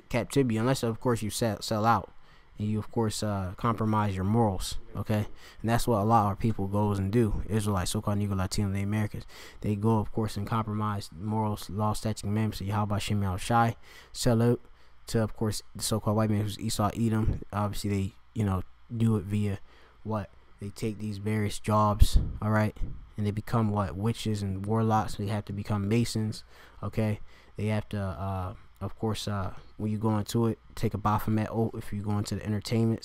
captivity, unless, of course, you sell out. And you, of course, compromise your morals, okay? And that's what a lot of our people goes and do. Israelites, so-called Negro, Latino, the Americans. They go, of course, and compromise morals, law, statute, commandments of Yahweh Shem Shai. Sell out to, of course, the so-called white man who's Esau, Edom. Obviously, they, you know, do it via what? They take these various jobs, all right? And they become what? Witches and warlocks. They have to become Masons, okay? They have to... of course, when you go into it, take a Baphomet oath if you go into the entertainment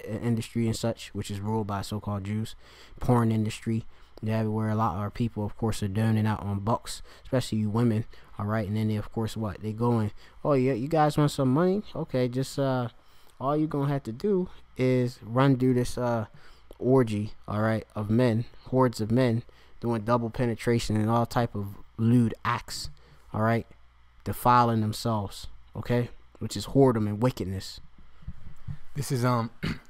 industry and such, which is ruled by so-called Jews. Porn industry, everywhere. A lot of our people, of course, are doning out on bucks, especially you women, all right? And then they, of course, what? They go in, oh, yeah, you guys want some money? Okay, just all you're going to have to do is run through this orgy, all right, of men, hordes of men, doing double penetration and all type of lewd acts, all right? Defiling themselves, okay, which is whoredom and wickedness. This is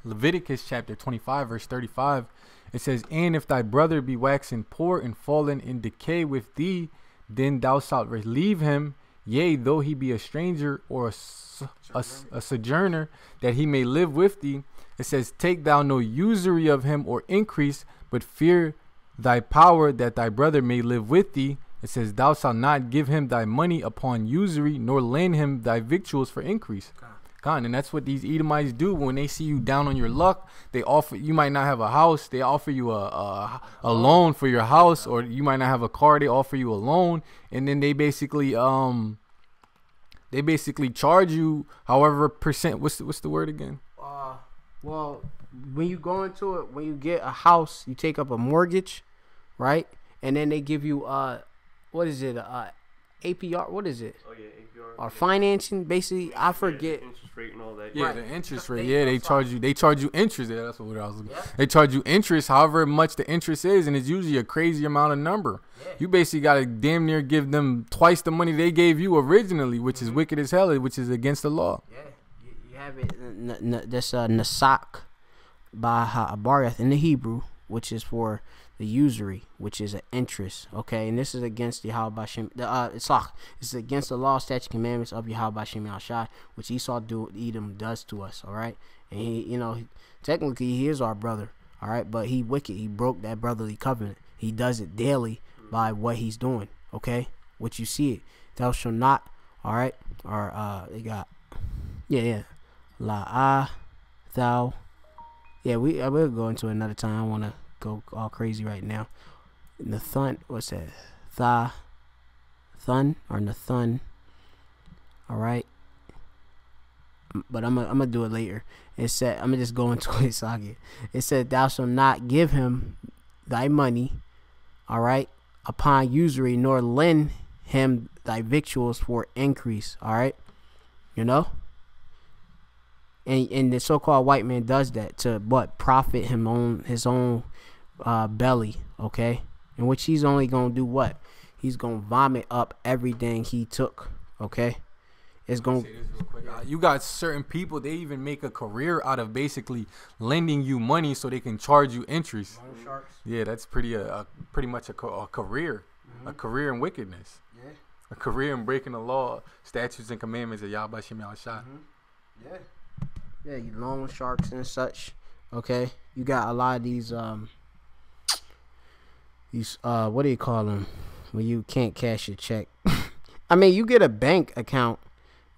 Leviticus chapter 25, verse 35. It says, and if thy brother be waxen poor and fallen in decay with thee, then thou shalt relieve him, yea, though he be a stranger or a sojourner, that he may live with thee. It says, take thou no usury of him or increase, but fear thy power, that thy brother may live with thee. It says, thou shalt not give him thy money upon usury, nor lend him thy victuals for increase. And that's what these Edomites do. When they see you down on your luck, they offer, you might not have a house, they offer you a loan for your house, or you might not have a car, they offer you a loan, and then they basically charge you however percent. What's the word again? Well, when you go into it, when you get a house, you take up a mortgage, right? And then they give you what is it? APR. What is it? Oh yeah, APR. Or financing, basically. I forget. Interest rate and all that. Yeah, right. The interest rate. Yeah, they charge you. They charge you interest. Yeah, that's what I was looking. Yeah. They charge you interest, however much the interest is, and it's usually a crazy amount of number. Yeah. You basically gotta damn near give them twice the money they gave you originally, which is wicked as hell, which is against the law. Yeah, you have it. This nasak by ha'abariath in the Hebrew, which is for the usury, which is an interest, okay, and this is against the Yahweh Shem, it's against the law, statute, commandments of Yahweh Shem Shai, which Esau Edom does to us, all right, and he, you know, technically he is our brother, all right, but he wicked, he broke that brotherly covenant, he does it daily by what he's doing, okay, which you see it, thou shalt not, all right, or they got, thou, we'll go into another time. I want to go all crazy right now. Nathun, what's that? Nathun. All right, but I'm gonna do it later. It said I'm gonna just go into it. Saga. It said, "Thou shalt not give him thy money, all right, upon usury, nor lend him thy victuals for increase." All right, you know. And the so-called white man does that to what? Profit him on his own belly, okay? In which he's only going to do what? He's going to vomit up everything he took, okay? It's going to... You got certain people, they even make a career out of basically lending you money so they can charge you interest. Yeah, that's pretty much a career. Mm-hmm. A career in wickedness. Yeah. A career in breaking the law, statutes, and commandments of Yahweh Shem Shai. Yeah. Yeah, you loan sharks and such. Okay, you got a lot of these what do you call them when you can't cash your check? I mean, you get a bank account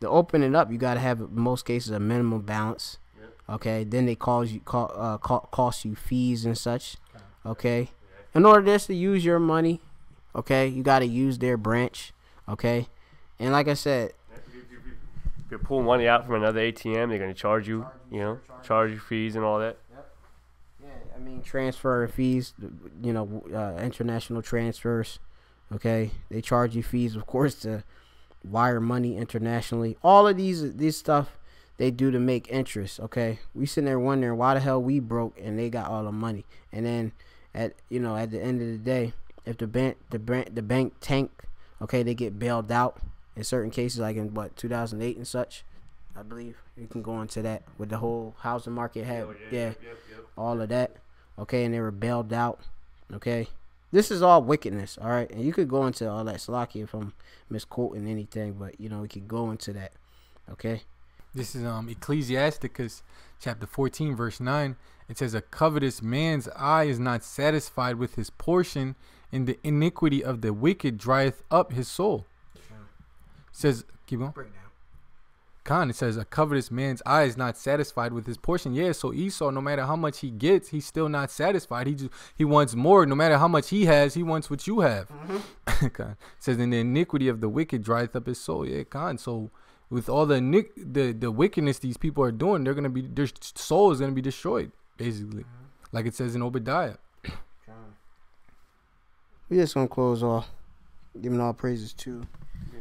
to open it up. You got to have, in most cases, a minimum balance. Yep. Okay, then they cost you fees and such. Okay, in order just to use your money, okay, you got to use their branch. Okay, and like I said, If you're pulling money out from another ATM, they're gonna charge you, charge you fees and all that. yeah, I mean transfer fees, international transfers. Okay, they charge you fees, of course, to wire money internationally. All of these stuff they do to make interest. Okay, we sitting there wondering why the hell we broke and they got all the money. And then at the end of the day, if the bank tank, okay, they get bailed out in certain cases, like in 2008 and such. I believe you can go into that with the whole housing market all of that. Okay, and they were bailed out. Okay. This is all wickedness, all right? And you could go into all that, Salakia, if I'm misquoting anything, but, we could go into that, okay? This is Ecclesiasticus chapter 14, verse 9. It says, a covetous man's eye is not satisfied with his portion, and the iniquity of the wicked drieth up his soul. It says, keep going. Break down. It says, a covetous man's eye is not satisfied with his portion. Yeah, so Esau, no matter how much he gets, he's still not satisfied. He wants more. No matter how much he has, he wants what you have. It says, and the iniquity of the wicked drieth up his soul. Yeah, so with all the wickedness these people are doing, their soul is gonna be destroyed, basically, like it says in Obadiah. We just gonna close off, giving all praises to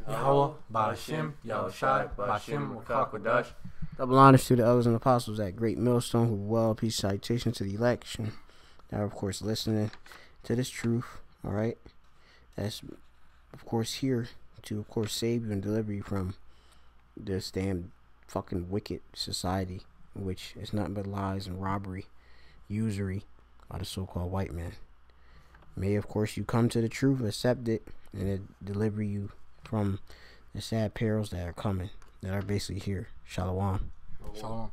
Yahweh, Ba'ashem, Yahushai, Ba'ashem, Wakakodash. double honors to the elders and apostles at Great Millstone, who well, peace, salutation to the election. Now, of course, listening to this truth, all right? That's, of course, here to, of course, save you and deliver you from this damn fucking wicked society, in which it's nothing but lies and robbery, usury by the so-called white man. May, of course, you come to the truth, accept it, and it deliver you from the sad perils that are coming, that are basically here. Shalom. Shalom.